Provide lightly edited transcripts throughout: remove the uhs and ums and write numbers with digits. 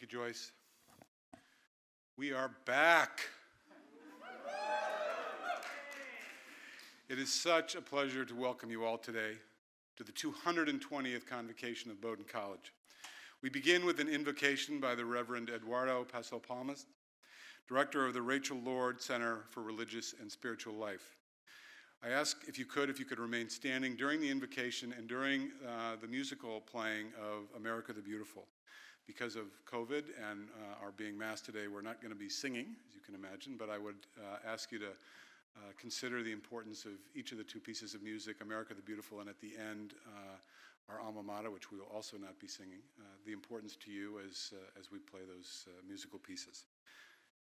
you, Joyce. We are back. It is such a pleasure to welcome you all today to the 220th Convocation of Bowdoin College. We begin with an invocation by the Reverend Eduardo Paso-Palmas, Director of the Rachel Lord Center for Religious and Spiritual Life. I ask if you could remain standing during the invocation and during the musical playing of America the Beautiful. Because of COVID and our being masked today, we're not going to be singing, as you can imagine, but I would ask you to consider the importance of each of the two pieces of music, America the Beautiful, and at the end, our alma mater, which we will also not be singing, the importance to you as we play those musical pieces.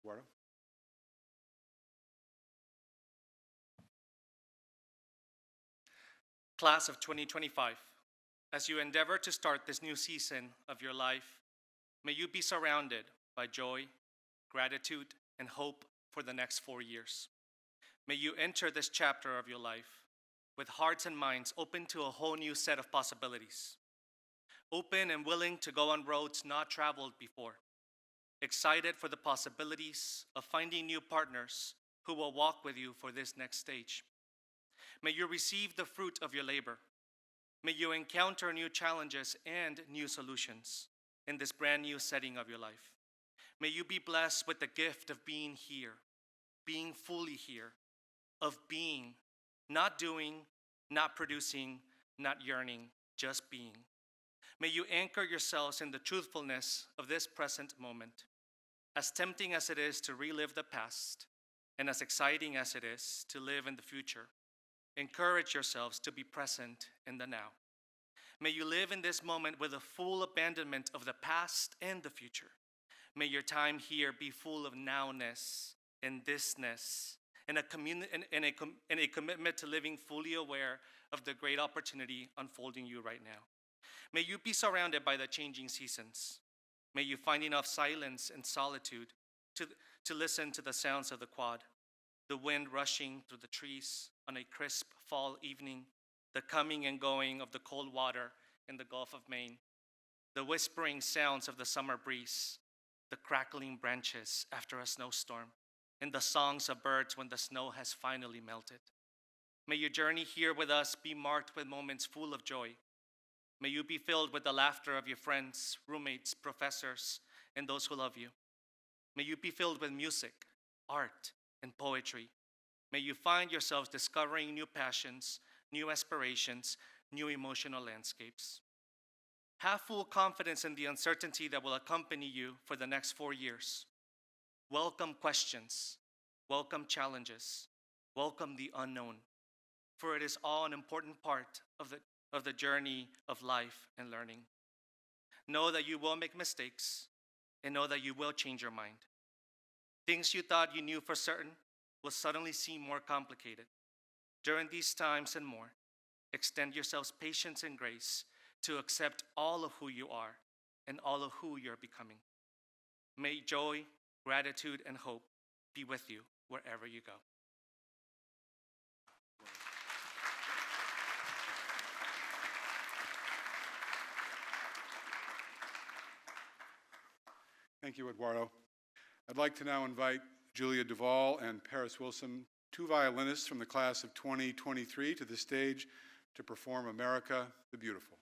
Eduardo? Class of 2025, as you endeavor to start this new season of your life, may you be surrounded by joy, gratitude, and hope for the next 4 years. May you enter this chapter of your life with hearts and minds open to a whole new set of possibilities, open and willing to go on roads not traveled before, excited for the possibilities of finding new partners who will walk with you for this next stage. May you receive the fruit of your labor. May you encounter new challenges and new solutions in this brand new setting of your life. May you be blessed with the gift of being here, being fully here, of being, not doing, not producing, not yearning, just being. May you anchor yourselves in the truthfulness of this present moment, as tempting as it is to relive the past, and as exciting as it is to live in the future. Encourage yourselves to be present in the now. May you live in this moment with a full abandonment of the past and the future. May your time here be full of nowness and thisness, and a commitment to living fully aware of the great opportunity unfolding you right now. May you be surrounded by the changing seasons. May you find enough silence and solitude to listen to the sounds of the quad, the wind rushing through the trees on a crisp fall evening, the coming and going of the cold water in the Gulf of Maine, the whispering sounds of the summer breeze, the crackling branches after a snowstorm, and the songs of birds when the snow has finally melted. May your journey here with us be marked with moments full of joy. May you be filled with the laughter of your friends, roommates, professors, and those who love you. May you be filled with music, art, and poetry. May you find yourselves discovering new passions, new aspirations, new emotional landscapes. Have full confidence in the uncertainty that will accompany you for the next 4 years. Welcome questions, welcome challenges, welcome the unknown, for it is all an important part of the journey of life and learning. Know that you will make mistakes, and know that you will change your mind. Things you thought you knew for certain will suddenly seem more complicated. During these times and more, extend yourselves patience and grace to accept all of who you are and all of who you're becoming. May joy, gratitude, and hope be with you wherever you go. Thank you, Eduardo. I'd like to now invite Julia Duvall and Paris Wilson, two violinists from the class of 2023, to the stage to perform America the Beautiful.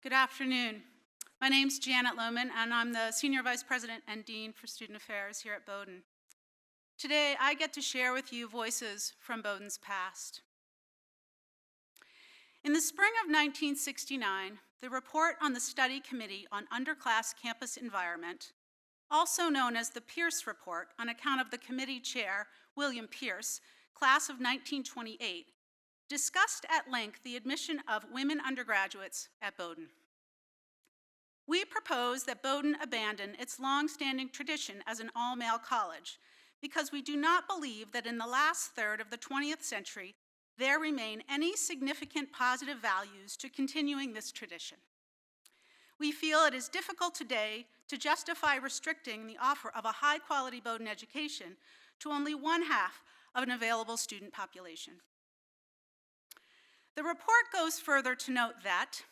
Good afternoon. My name's Janet Lohman, and I'm the Senior Vice President and Dean for Student Affairs here at Bowdoin. Today, I get to share with you voices from Bowdoin's past. In the spring of 1969, the report on the Study Committee on Underclass Campus Environment, also known as the Pierce Report on account of the committee chair, William Pierce, class of 1928, discussed at length the admission of women undergraduates at Bowdoin. We propose that Bowdoin abandon its long-standing tradition as an all-male college because we do not believe that in the last third of the 20th century there remain any significant positive values to continuing this tradition. We feel it is difficult today to justify restricting the offer of a high-quality Bowdoin education to only one-half of an available student population. The report goes further to note that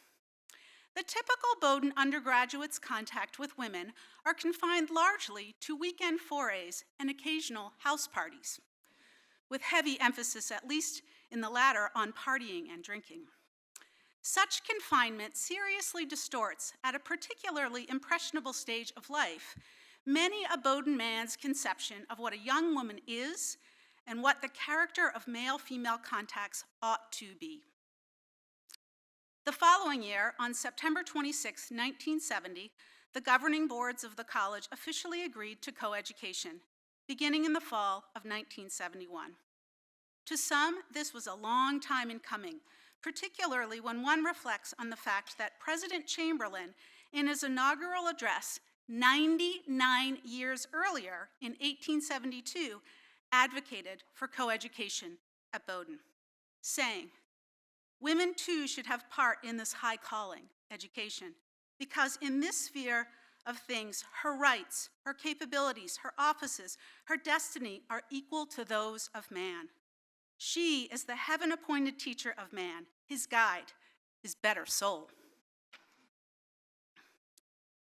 the typical Bowdoin undergraduates' contact with women are confined largely to weekend forays and occasional house parties, with heavy emphasis, at least in the latter, on partying and drinking. Such confinement seriously distorts, at a particularly impressionable stage of life, many a Bowdoin man's conception of what a young woman is and what the character of male-female contacts ought to be. The following year, on September 26, 1970, the governing boards of the college officially agreed to coeducation, beginning in the fall of 1971. To some, this was a long time in coming, particularly when one reflects on the fact that President Chamberlain, in his inaugural address 99 years earlier, in 1872, advocated for coeducation at Bowdoin, saying, "Women too should have part in this high calling, education, because in this sphere of things, her rights, her capabilities, her offices, her destiny are equal to those of man. She is the heaven-appointed teacher of man, his guide, his better soul."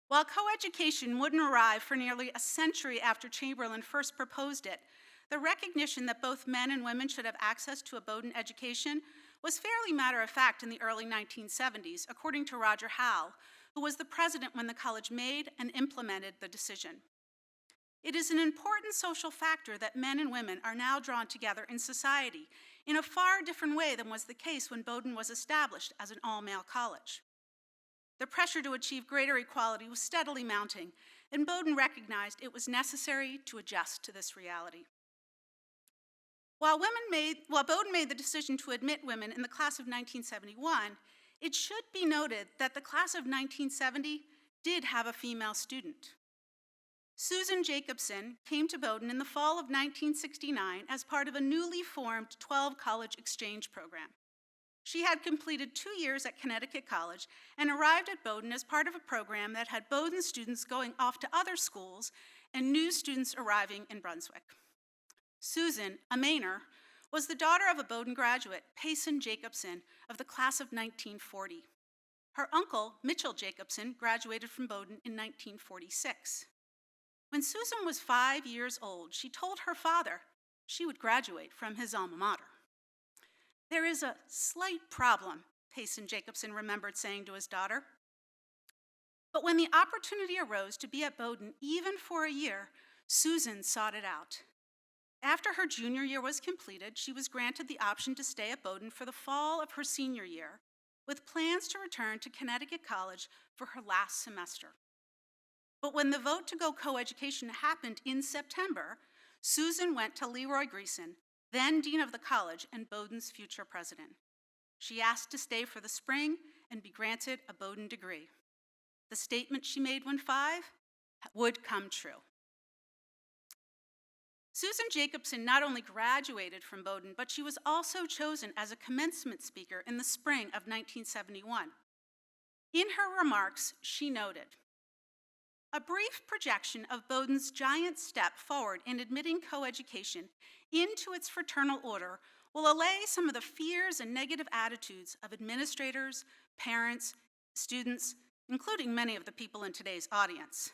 While coeducation wouldn't arrive for nearly a century after Chamberlain first proposed it, the recognition that both men and women should have access to a Bowdoin education was fairly matter-of-fact in the early 1970s, according to Roger Howell, who was the president when the college made and implemented the decision. It is an important social factor that men and women are now drawn together in society in a far different way than was the case when Bowdoin was established as an all-male college. The pressure to achieve greater equality was steadily mounting, and Bowdoin recognized it was necessary to adjust to this reality. While Bowdoin made the decision to admit women in the class of 1971, it should be noted that the class of 1970 did have a female student. Susan Jacobson came to Bowdoin in the fall of 1969 as part of a newly formed 12-college exchange program. She had completed 2 years at Connecticut College and arrived at Bowdoin as part of a program that had Bowdoin students going off to other schools and new students arriving in Brunswick. Susan, a Mainer, was the daughter of a Bowdoin graduate, Payson Jacobson, of the class of 1940. Her uncle, Mitchell Jacobson, graduated from Bowdoin in 1946. When Susan was 5 years old, she told her father she would graduate from his alma mater. "There is a slight problem," Payson Jacobson remembered saying to his daughter. But when the opportunity arose to be at Bowdoin, even for a year, Susan sought it out. After her junior year was completed, she was granted the option to stay at Bowdoin for the fall of her senior year, with plans to return to Connecticut College for her last semester. But when the vote to go coeducation happened in September, Susan went to Leroy Greason, then dean of the college and Bowdoin's future president. She asked to stay for the spring and be granted a Bowdoin degree. The statement she made when 5 would come true. Susan Jacobson not only graduated from Bowdoin, but she was also chosen as a commencement speaker in the spring of 1971. In her remarks, she noted, "A brief projection of Bowdoin's giant step forward in admitting coeducation into its fraternal order will allay some of the fears and negative attitudes of administrators, parents, students, including many of the people in today's audience.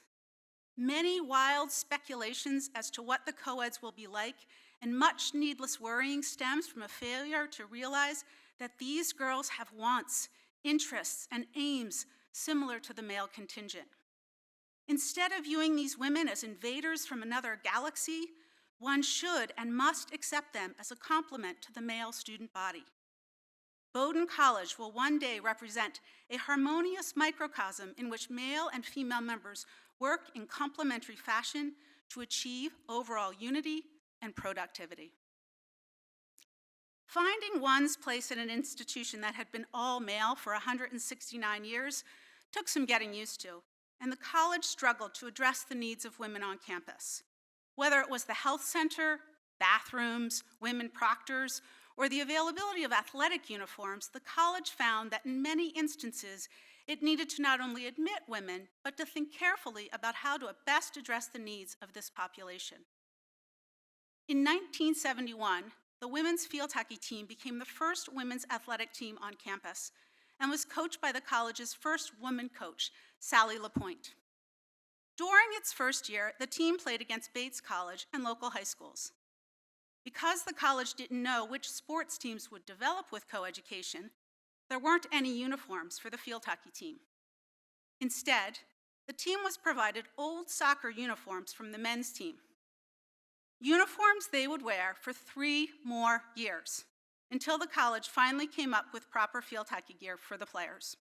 Many wild speculations as to what the co-eds will be like and much needless worrying stems from a failure to realize that these girls have wants, interests, and aims similar to the male contingent. Instead of viewing these women as invaders from another galaxy, one should and must accept them as a complement to the male student body. Bowdoin College will one day represent a harmonious microcosm in which male and female members work in complementary fashion to achieve overall unity and productivity. Finding one's place in an institution that had been all male for 169 years took some getting used to, and the college struggled to address the needs of women on campus. Whether it was the health center, bathrooms, women proctors, or the availability of athletic uniforms, the college found that in many instances, it needed to not only admit women, but to think carefully about how to best address the needs of this population. In 1971, the women's field hockey team became the first women's athletic team on campus and was coached by the college's first woman coach, Sally LaPointe. During its first year, the team played against Bates College and local high schools. Because the college didn't know which sports teams would develop with coeducation, there weren't any uniforms for the field hockey team. Instead, the team was provided old soccer uniforms from the men's team. Uniforms they would wear for 3 more years, until the college finally came up with proper field hockey gear for the players.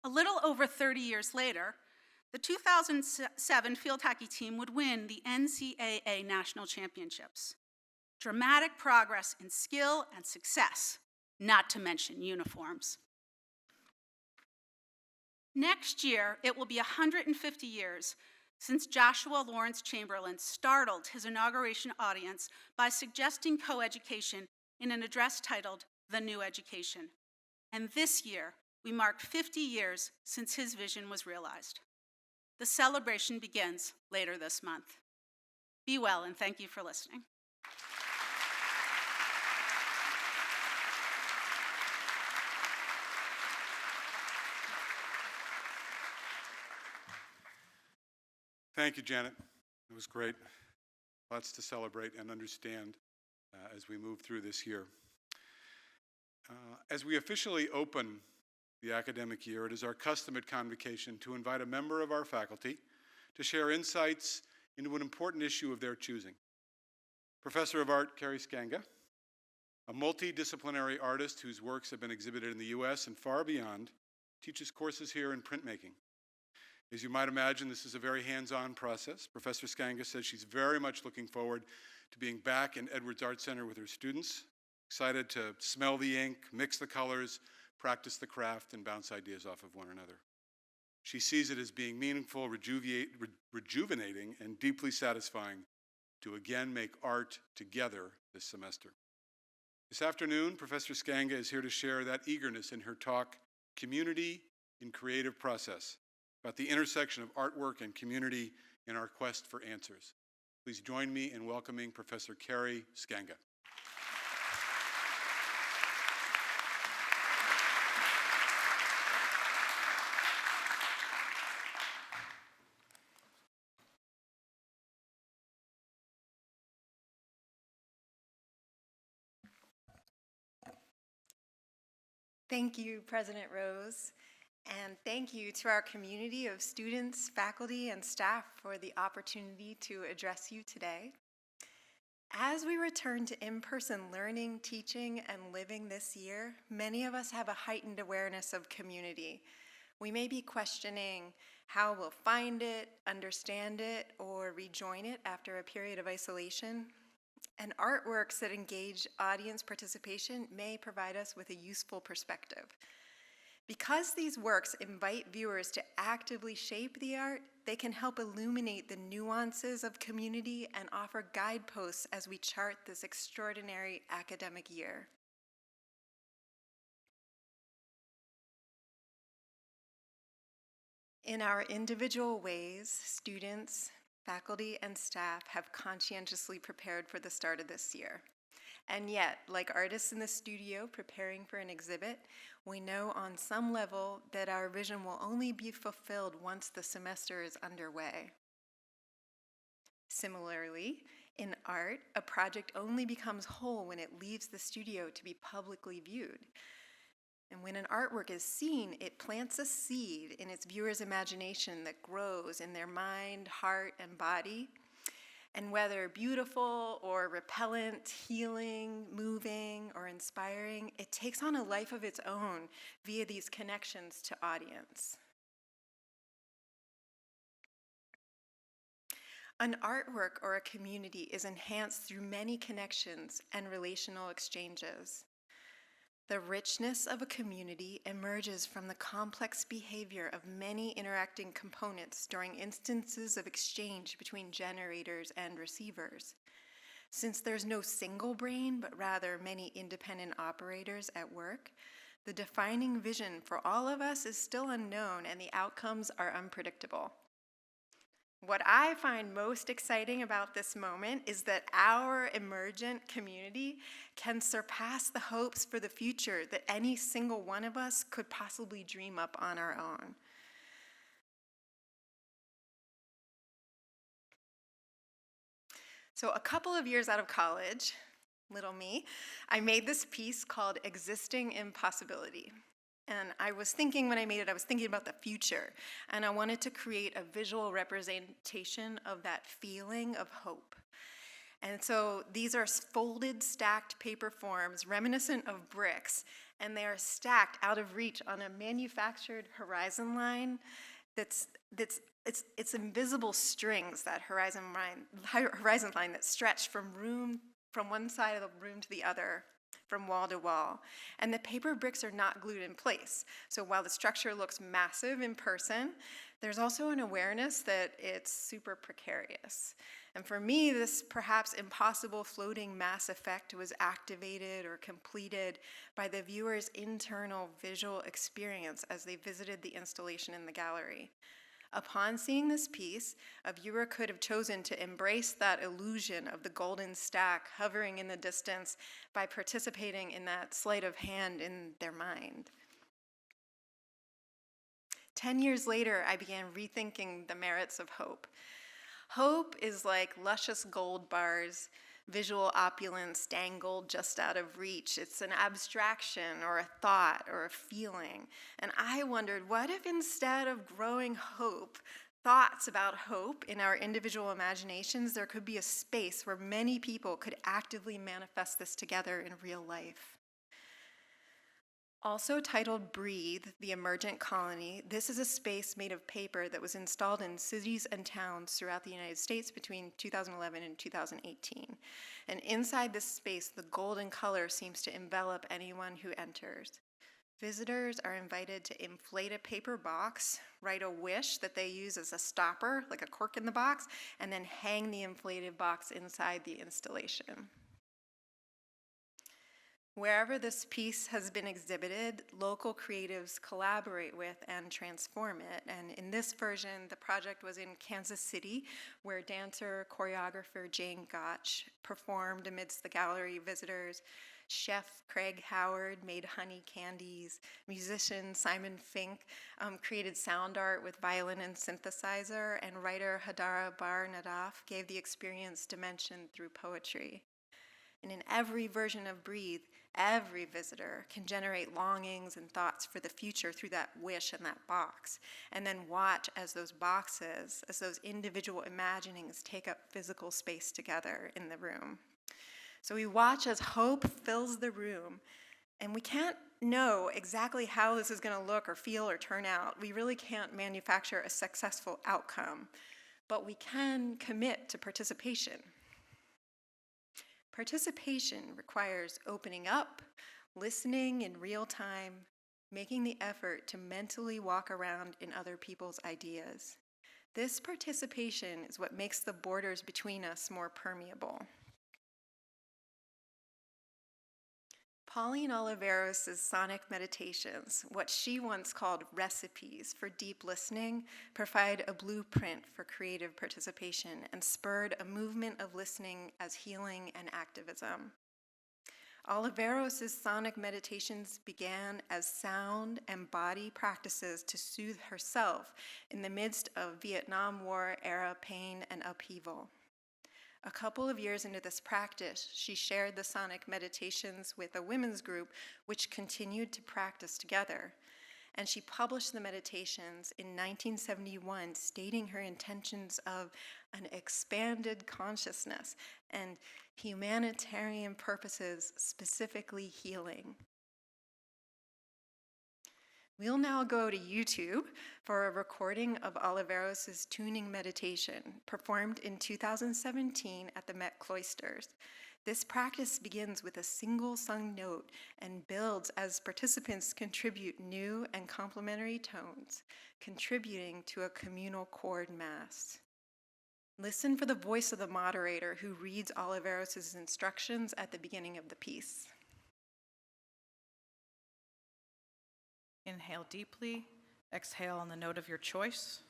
A little over 30 years later, the 2007 field hockey team would win the NCAA National Championships. Dramatic progress in skill and success, not to mention uniforms. Next year, it will be 150 years since Joshua Lawrence Chamberlain startled his inauguration audience by suggesting coeducation in an address titled The New Education. And this year, we mark 50 years since his vision was realized. The celebration begins later this month. Be well, and thank you for listening. Thank you, Janet. It was great. Lots to celebrate and understand as we move through this year. As we officially open the academic year, it is our custom at Convocation to invite a member of our faculty to share insights into an important issue of their choosing. Professor of Art Carrie Scanga, a multidisciplinary artist whose works have been exhibited in the U.S. and far beyond, teaches courses here in printmaking. As you might imagine, this is a very hands-on process. Professor Scanga says she's very much looking forward to being back in Edwards Art Center with her students, excited to smell the ink, mix the colors, practice the craft, and bounce ideas off of one another. She sees it as being meaningful, rejuvenating, and deeply satisfying to again make art together this semester. This afternoon, Professor Scanga is here to share that eagerness in her talk, Community in Creative Process, about the intersection of artwork and community in our quest for answers. Please join me in welcoming Professor Carrie Scanga. Thank you, President Rose, and thank you to our community of students, faculty, and staff for the opportunity to address you today. As we return to in-person learning, teaching, and living this year, many of us have a heightened awareness of community. We may be questioning how we'll find it, understand it, or rejoin it after a period of isolation. And artworks that engage audience participation may provide us with a useful perspective. Because these works invite viewers to actively shape the art, they can help illuminate the nuances of community and offer guideposts as we chart this extraordinary academic year. In our individual ways, students, faculty, and staff have conscientiously prepared for the start of this year. And yet, like artists in the studio preparing for an exhibit, we know on some level that our vision will only be fulfilled once the semester is underway. Similarly, in art, a project only becomes whole when it leaves the studio to be publicly viewed. And when an artwork is seen, it plants a seed in its viewer's imagination that grows in their mind, heart, and body. And whether beautiful or repellent, healing, moving, or inspiring, it takes on a life of its own via these connections to audience. An artwork or a community is enhanced through many connections and relational exchanges. The richness of a community emerges from the complex behavior of many interacting components during instances of exchange between generators and receivers. Since there's no single brain, but rather many independent operators at work, the defining vision for all of us is still unknown and the outcomes are unpredictable. What I find most exciting about this moment is that our emergent community can surpass the hopes for the future that any single one of us could possibly dream up on our own. So a couple of years out of college, little me, I made this piece called Existing Impossibility. And I was thinking when I made it, I was thinking about the future. And I wanted to create a visual representation of that feeling of hope. And so these are folded, stacked paper forms reminiscent of bricks. And they are stacked out of reach on a manufactured horizon line it's invisible strings, that horizon line that stretch from one side of the room to the other, from wall to wall. And the paper bricks are not glued in place. So while the structure looks massive in person, there's also an awareness that it's super precarious. And for me, this perhaps impossible floating mass effect was activated or completed by the viewer's internal visual experience as they visited the installation in the gallery. Upon seeing this piece, a viewer could have chosen to embrace that illusion of the golden stack hovering in the distance by participating in that sleight of hand in their mind. 10 years later, I began rethinking the merits of hope. Hope is like luscious gold bars, visual opulence dangled just out of reach. It's an abstraction or a thought or a feeling. And I wondered, what if instead of growing hope, thoughts about hope in our individual imaginations, there could be a space where many people could actively manifest this together in real life? Also titled Breathe, the Emergent Colony, this is a space made of paper that was installed in cities and towns throughout the United States between 2011 and 2018. And inside this space, the golden color seems to envelop anyone who enters. Visitors are invited to inflate a paper box, write a wish that they use as a stopper, like a cork in the box, and then hang the inflated box inside the installation. Wherever this piece has been exhibited, local creatives collaborate with and transform it. And in this version, the project was in Kansas City, where dancer, choreographer Jane Gotch performed amidst the gallery visitors. Chef Craig Howard made honey candies. Musician Simon Fink created sound art with violin and synthesizer. And writer Hadara Bar Nadaf gave the experience dimension through poetry. And in every version of Breathe, every visitor can generate longings and thoughts for the future through that wish and that box, and then watch as those boxes, as those individual imaginings take up physical space together in the room. So we watch as hope fills the room, and we can't know exactly how this is going to look or feel or turn out. We really can't manufacture a successful outcome, but we can commit to participation. Participation requires opening up, listening in real time, making the effort to mentally walk around in other people's ideas. This participation is what makes the borders between us more permeable. Pauline Oliveros' sonic meditations, what she once called recipes for deep listening, provide a blueprint for creative participation and spurred a movement of listening as healing and activism. Oliveros' sonic meditations began as sound and body practices to soothe herself in the midst of Vietnam War-era pain and upheaval. A couple of years into this practice, she shared the sonic meditations with a women's group, which continued to practice together. And she published the meditations in 1971, stating her intentions of an expanded consciousness and humanitarian purposes, specifically healing. We'll now go to YouTube for a recording of Oliveros' tuning meditation, performed in 2017 at the Met Cloisters. This practice begins with a single sung note and builds as participants contribute new and complementary tones, contributing to a communal chord mass. Listen for the voice of the moderator who reads Oliveros' instructions at the beginning of the piece. Inhale deeply, exhale on the note of your choice.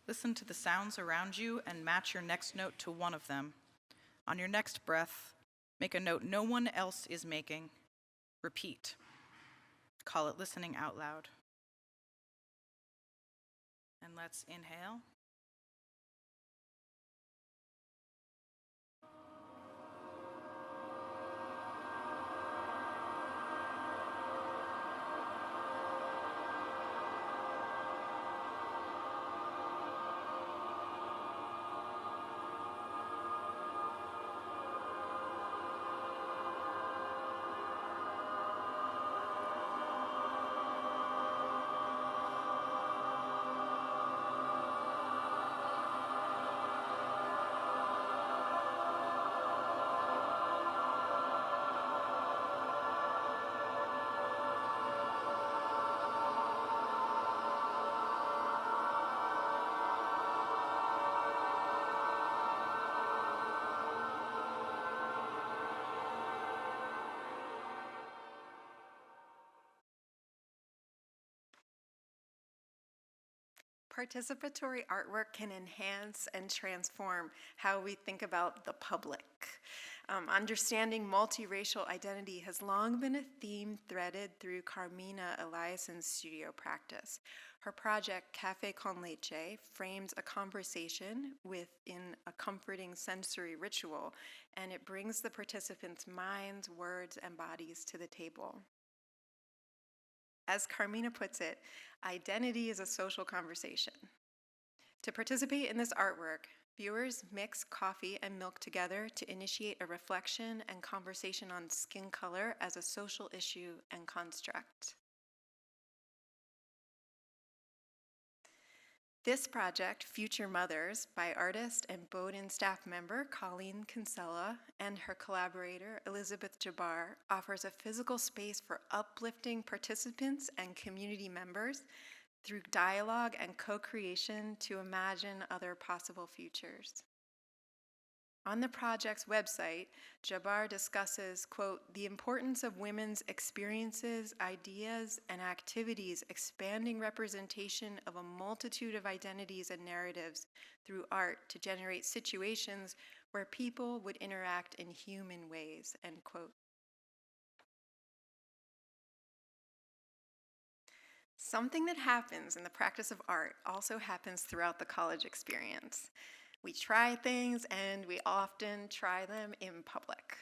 Listen to the sounds around you and match your next note to one of them. On your next breath, make a note no one else is making. Repeat. Call it listening out loud. And let's inhale. Participatory artwork can enhance and transform how we think about the public. Understanding multiracial identity has long been a theme threaded through Carmina Eliason's studio practice. Her project, Café con Leche, frames a conversation within a comforting sensory ritual, and it brings the participants' minds, words, and bodies to the table. As Carmina puts it, identity is a social conversation. To participate in this artwork, viewers mix coffee and milk together to initiate a reflection and conversation on skin color as a social issue and construct. This project, Future Mothers, by artist and Bowdoin staff member Colleen Kinsella and her collaborator Elizabeth Jabbar, offers a physical space for uplifting participants and community members through dialogue and co-creation to imagine other possible futures. On the project's website, Jabbar discusses, quote, the importance of women's experiences, ideas, and activities expanding representation of a multitude of identities and narratives through art to generate situations where people would interact in human ways, end quote. Something that happens in the practice of art also happens throughout the college experience. We try things, and we often try them in public.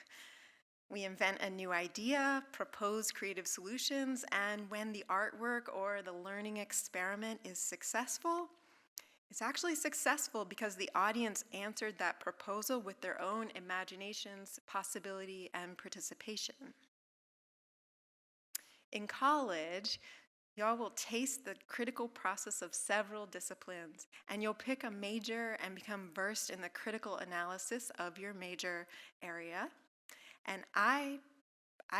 We invent a new idea, propose creative solutions, and when the artwork or the learning experiment is successful, it's actually successful because the audience answered that proposal with their own imaginations, possibility, and participation. In college, y'all will taste the critical process of several disciplines, and you'll pick a major and become versed in the critical analysis of your major area. And I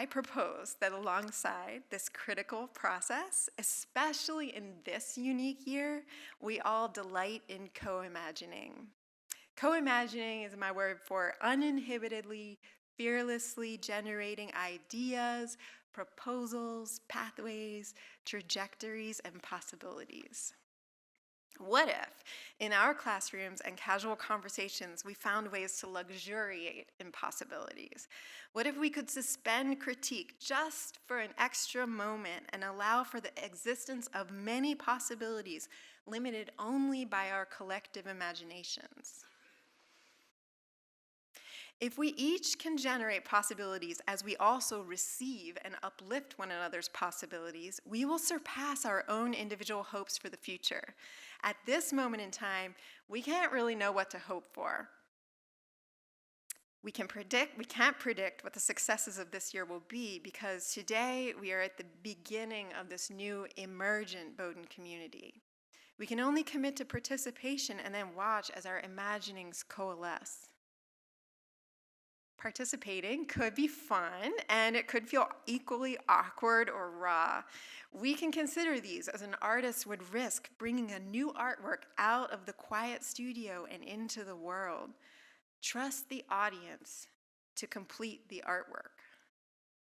propose that alongside this critical process, especially in this unique year, we all delight in co-imagining. Co-imagining is my word for uninhibitedly, fearlessly generating ideas, proposals, pathways, trajectories, and possibilities. What if, in our classrooms and casual conversations, we found ways to luxuriate in possibilities? What if we could suspend critique just for an extra moment and allow for the existence of many possibilities limited only by our collective imaginations? If we each can generate possibilities as we also receive and uplift one another's possibilities, we will surpass our own individual hopes for the future. At this moment in time, we can't really know what to hope for. We can't predict what the successes of this year will be, because today we are at the beginning of this new emergent Bowdoin community. We can only commit to participation and then watch as our imaginings coalesce. Participating could be fun, and it could feel equally awkward or raw. We can consider these as an artist would risk bringing a new artwork out of the quiet studio and into the world. Trust the audience to complete the artwork.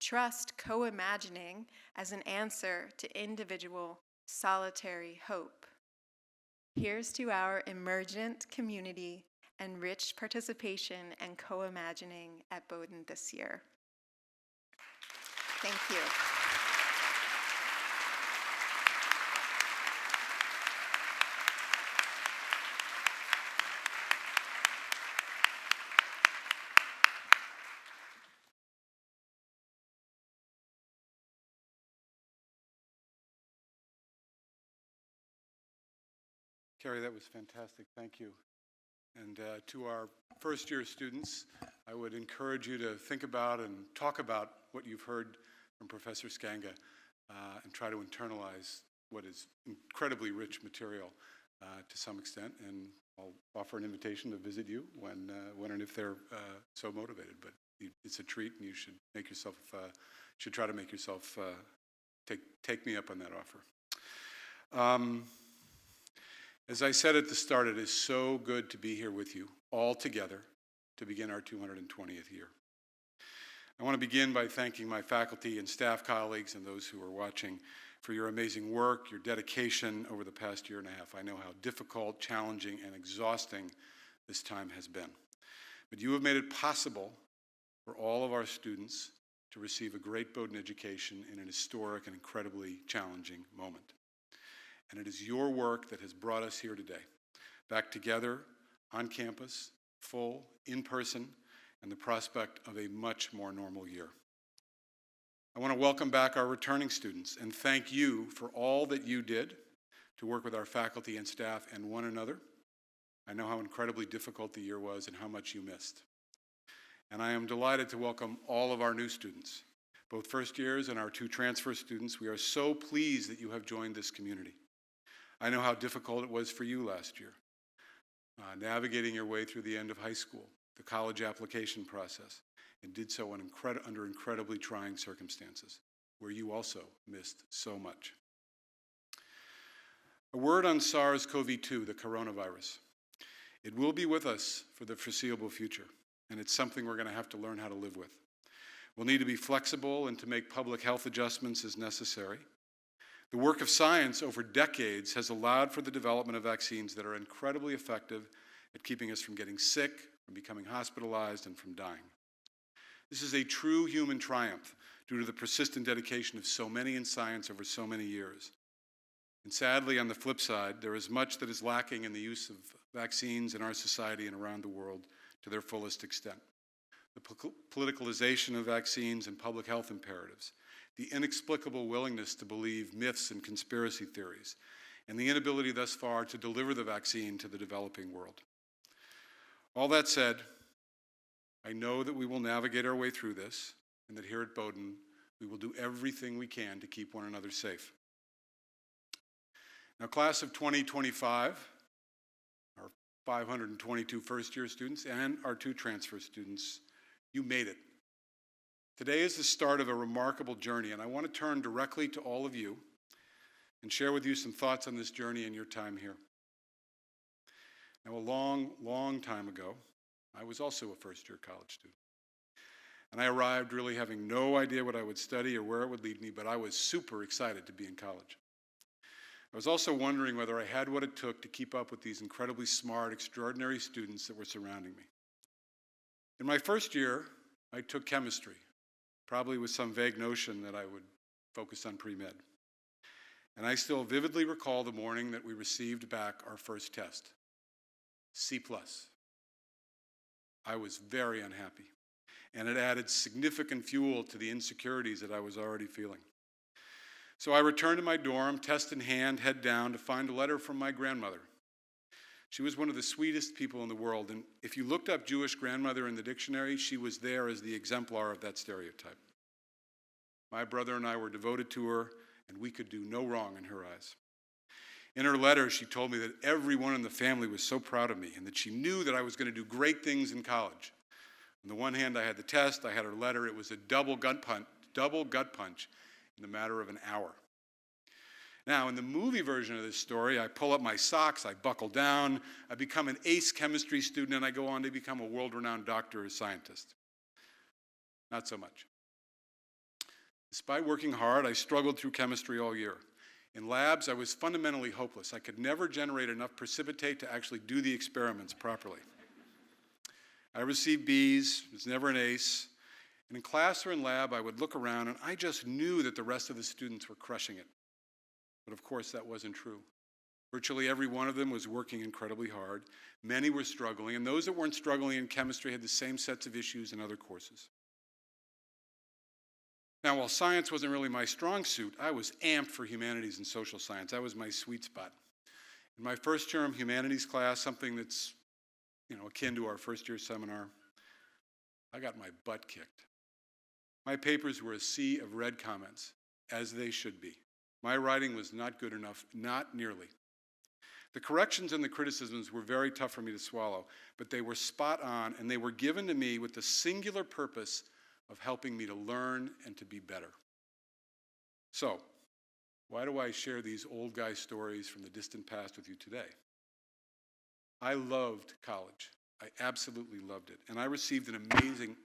Trust co-imagining as an answer to individual solitary hope. Here's to our emergent community and rich participation and co-imagining at Bowdoin this year. Thank you. Carrie, that was fantastic. Thank you. And to our first-year students, I would encourage you to think about and talk about what you've heard from Professor Skanga and try to internalize what is incredibly rich material to some extent. And I'll offer an invitation to visit you when and if they're so motivated. But it's a treat, and you should make yourself should try to make yourself take me up on that offer. As I said at the start, it is so good to be here with you all together to begin our 220th year. I want to begin by thanking my faculty and staff colleagues and those who are watching for your amazing work, your dedication over the past year and a half. I know how difficult, challenging, and exhausting this time has been. But you have made it possible for all of our students to receive a great Bowdoin education in an historic and incredibly challenging moment. And it is your work that has brought us here today, back together on campus, full, in person, and the prospect of a much more normal year. I want to welcome back our returning students and thank you for all that you did to work with our faculty and staff and one another. I know how incredibly difficult the year was and how much you missed. And I am delighted to welcome all of our new students, both first years and our 2 transfer students. We are so pleased that you have joined this community. I know how difficult it was for you last year, navigating your way through the end of high school, the college application process, and did so under incredibly trying circumstances, where you also missed so much. A word on SARS-CoV-2, the coronavirus. It will be with us for the foreseeable future, and it's something we're going to have to learn how to live with. We'll need to be flexible and to make public health adjustments as necessary. The work of science over decades has allowed for the development of vaccines that are incredibly effective at keeping us from getting sick, from becoming hospitalized, and from dying. This is a true human triumph due to the persistent dedication of so many in science over so many years. And sadly, on the flip side, there is much that is lacking in the use of vaccines in our society and around the world to their fullest extent. The politicalization of vaccines and public health imperatives, the inexplicable willingness to believe myths and conspiracy theories, and the inability thus far to deliver the vaccine to the developing world. All that said, I know that we will navigate our way through this, and that here at Bowdoin, we will do everything we can to keep one another safe. Now, class of 2025, our 522 first-year students and our 2 transfer students, you made it. Today is the start of a remarkable journey, and I want to turn directly to all of you and share with you some thoughts on this journey and your time here. Now, a long, long time ago, I was also a first-year college student. And I arrived really having no idea what I would study or where it would lead me, but I was super excited to be in college. I was also wondering whether I had what it took to keep up with these incredibly smart, extraordinary students that were surrounding me. In my first year, I took chemistry, probably with some vague notion that I would focus on pre-med. And I still vividly recall the morning that we received back our first test, C+. I was very unhappy, and it added significant fuel to the insecurities that I was already feeling. So I returned to my dorm, test in hand, head down, to find a letter from my grandmother. She was one of the sweetest people in the world, and if you looked up Jewish grandmother in the dictionary, she was there as the exemplar of that stereotype. My brother and I were devoted to her, and we could do no wrong in her eyes. In her letter, she told me that everyone in the family was so proud of me and that she knew that I was going to do great things in college. On the one hand, I had the test, I had her letter. It was a double gut punch in the matter of an hour. Now, in the movie version of this story, I pull up my socks, I buckle down, I become an ace chemistry student, and I go on to become a world-renowned doctor or scientist. Not so much. Despite working hard, I struggled through chemistry all year. In labs, I was fundamentally hopeless. I could never generate enough precipitate to actually do the experiments properly. I received B's, was never an ace, and in class or in lab, I would look around and I just knew that the rest of the students were crushing it. But of course, that wasn't true. Virtually every one of them was working incredibly hard. Many were struggling, and those that weren't struggling in chemistry had the same sets of issues in other courses. Now, while science wasn't really my strong suit, I was amped for humanities and social science. That was my sweet spot. In my first term humanities class, something that's akin to our first year seminar, I got my butt kicked. My papers were a sea of red comments, as they should be. My writing was not good enough, not nearly. The corrections and the criticisms were very tough for me to swallow, but they were spot on, and they were given to me with the singular purpose of helping me to learn and to be better. So, why do I share these old guy stories from the distant past with you today? I loved college. I absolutely loved it. And I received an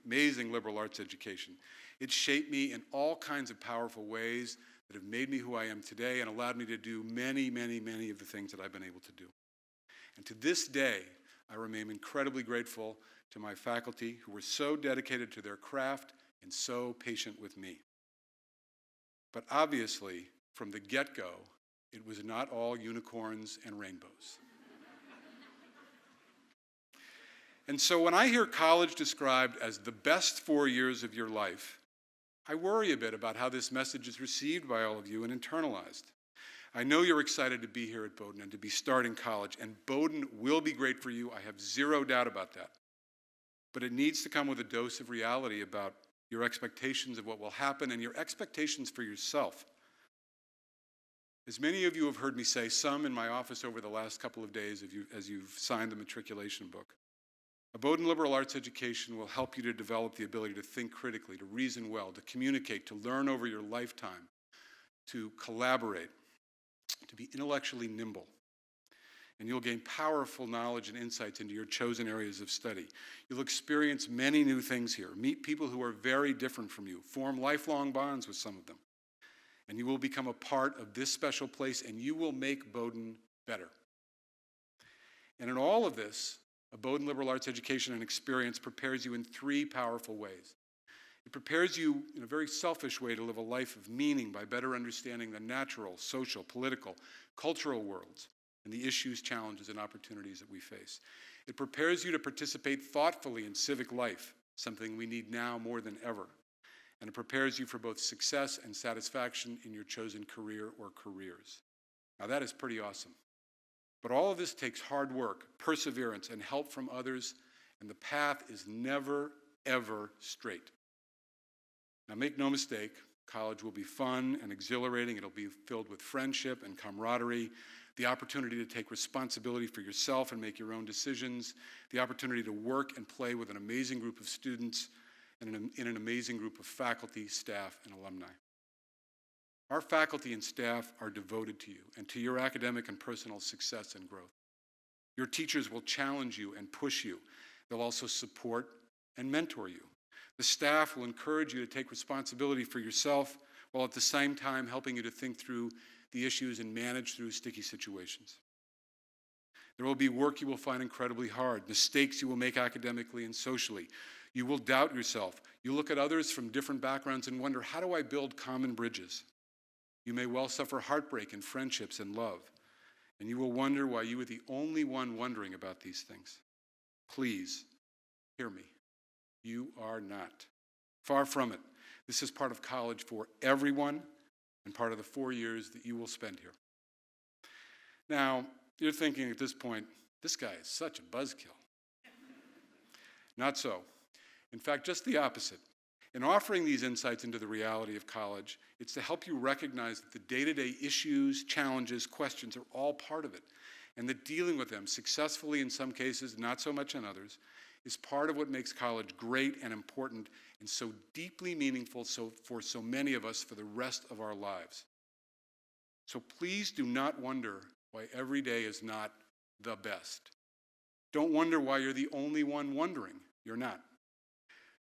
amazing liberal arts education. It shaped me in all kinds of powerful ways that have made me who I am today and allowed me to do many of the things that I've been able to do. And to this day, I remain incredibly grateful to my faculty who were so dedicated to their craft and so patient with me. But obviously, from the get-go, it was not all unicorns and rainbows. And so when I hear college described as the best 4 years of your life, I worry a bit about how this message is received by all of you and internalized. I know you're excited to be here at Bowdoin and to be starting college, and Bowdoin will be great for you. I have zero doubt about that. But it needs to come with a dose of reality about your expectations of what will happen and your expectations for yourself. As many of you have heard me say, some in my office over the last couple of days as you've signed the matriculation book, a Bowdoin liberal arts education will help you to develop the ability to think critically, to reason well, to communicate, to learn over your lifetime, to collaborate, to be intellectually nimble. And you'll gain powerful knowledge and insights into your chosen areas of study. You'll experience many new things here, meet people who are very different from you, form lifelong bonds with some of them. And you will become a part of this special place, and you will make Bowdoin better. And in all of this, a Bowdoin liberal arts education and experience prepares you in three powerful ways. It prepares you in a very selfish way to live a life of meaning by better understanding the natural, social, political, cultural worlds and the issues, challenges, and opportunities that we face. It prepares you to participate thoughtfully in civic life, something we need now more than ever. And it prepares you for both success and satisfaction in your chosen career or careers. Now that is pretty awesome. But all of this takes hard work, perseverance, and help from others, and the path is never, ever straight. Now make no mistake, college will be fun and exhilarating. It'll be filled with friendship and camaraderie, the opportunity to take responsibility for yourself and make your own decisions, the opportunity to work and play with an amazing group of students and in an amazing group of faculty, staff, and alumni. Our faculty and staff are devoted to you and to your academic and personal success and growth. Your teachers will challenge you and push you. They'll also support and mentor you. The staff will encourage you to take responsibility for yourself while at the same time helping you to think through the issues and manage through sticky situations. There will be work you will find incredibly hard, mistakes you will make academically and socially. You will doubt yourself. You look at others from different backgrounds and wonder, how do I build common bridges? You may well suffer heartbreak in friendships and love, and you will wonder why you are the only one wondering about these things. Please, Hear me. You are not. Far from it. This is part of college for everyone and part of the 4 years that you will spend here. Now, you're thinking at this point, this guy is such a buzzkill. Not so. In fact, just the opposite. In offering these insights into the reality of college, it's to help you recognize that the day-to-day issues, challenges, questions are all part of it, and that dealing with them successfully in some cases, not so much in others, is part of what makes college great and important and so deeply meaningful for so many of us for the rest of our lives. So please do not wonder why every day is not the best. Don't wonder why you're the only one wondering. You're not.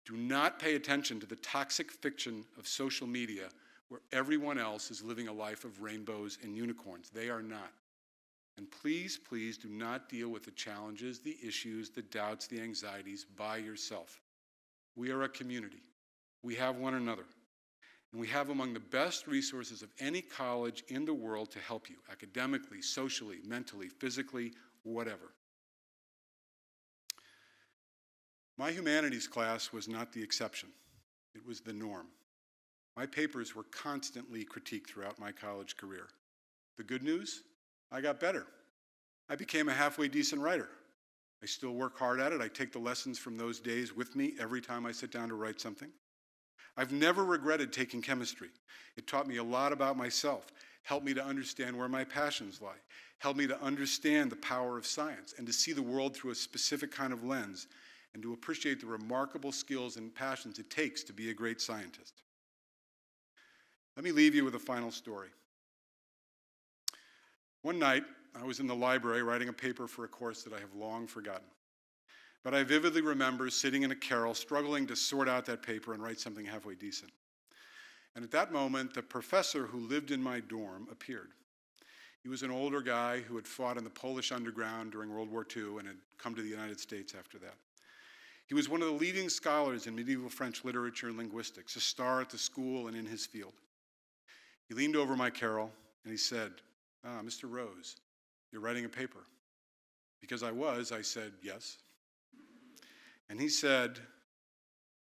Do not pay attention to the toxic fiction of social media where everyone else is living a life of rainbows and unicorns. They are not. And please, please do not deal with the challenges, the issues, the doubts, the anxieties by yourself. We are a community. We have one another. And we have among the best resources of any college in the world to help you, academically, socially, mentally, physically, whatever. My humanities class was not the exception. It was the norm. My papers were constantly critiqued throughout my college career. The good news? I got better. I became a halfway decent writer. I still work hard at it. I take the lessons from those days with me every time I sit down to write something. I've never regretted taking chemistry. It taught me a lot about myself, helped me to understand where my passions lie, helped me to understand the power of science and to see the world through a specific kind of lens and to appreciate the remarkable skills and passions it takes to be a great scientist. Let me leave you with a final story. One night, I was in the library writing a paper for a course that I have long forgotten. But I vividly remember sitting in a carrel, struggling to sort out that paper and write something halfway decent. And at that moment, the professor who lived in my dorm appeared. He was an older guy who had fought in the Polish underground during World War II and had come to the United States after that. He was one of the leading scholars in medieval French literature and linguistics, a star at the school and in his field. He leaned over my carrel and he said, Mr. Rose, you're writing a paper. Because I said, yes. And he said,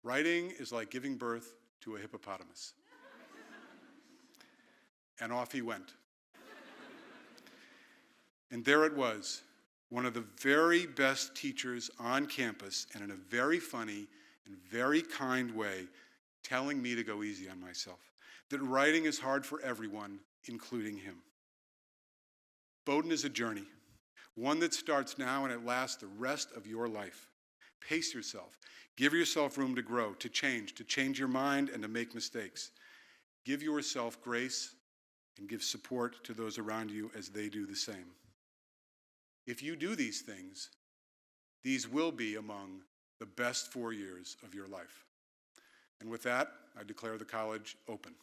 writing is like giving birth to a hippopotamus. And off he went. And there it was, one of the very best teachers on campus, and in a very funny and very kind way, telling me to go easy on myself, that writing is hard for everyone, including him. Bowdoin is a journey, one that starts now and it lasts the rest of your life. Pace yourself. Give yourself room to grow, to change your mind and to make mistakes. Give yourself grace and give support to those around you as they do the same. If you do these things, these will be among the best 4 years of your life. And with that, I declare the college open.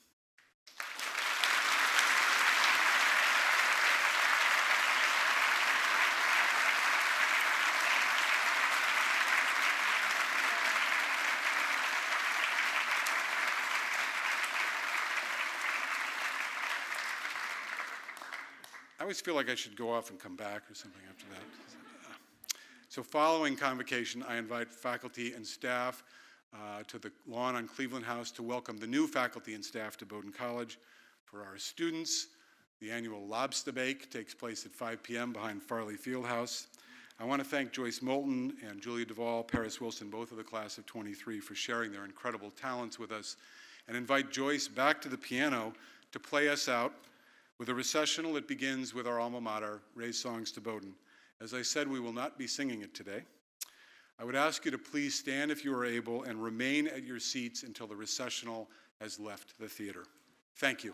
I always feel like I should go off and come back or something after that. So following Convocation, I invite faculty and staff to the lawn on Cleveland House to welcome the new faculty and staff to Bowdoin College. For our students, the annual Lobster Bake takes place at 5 p.m. behind Farley Fieldhouse. I want to thank Joyce Moulton and Julia Duvall, Paris Wilson, both of the class of 23, for sharing their incredible talents with us, and invite Joyce back to the piano to play us out with a recessional that begins with our alma mater, Raise Songs to Bowdoin. As I said, we will not be singing it today. I would ask you to please stand if you are able and remain at your seats until the recessional has left the theater. Thank you.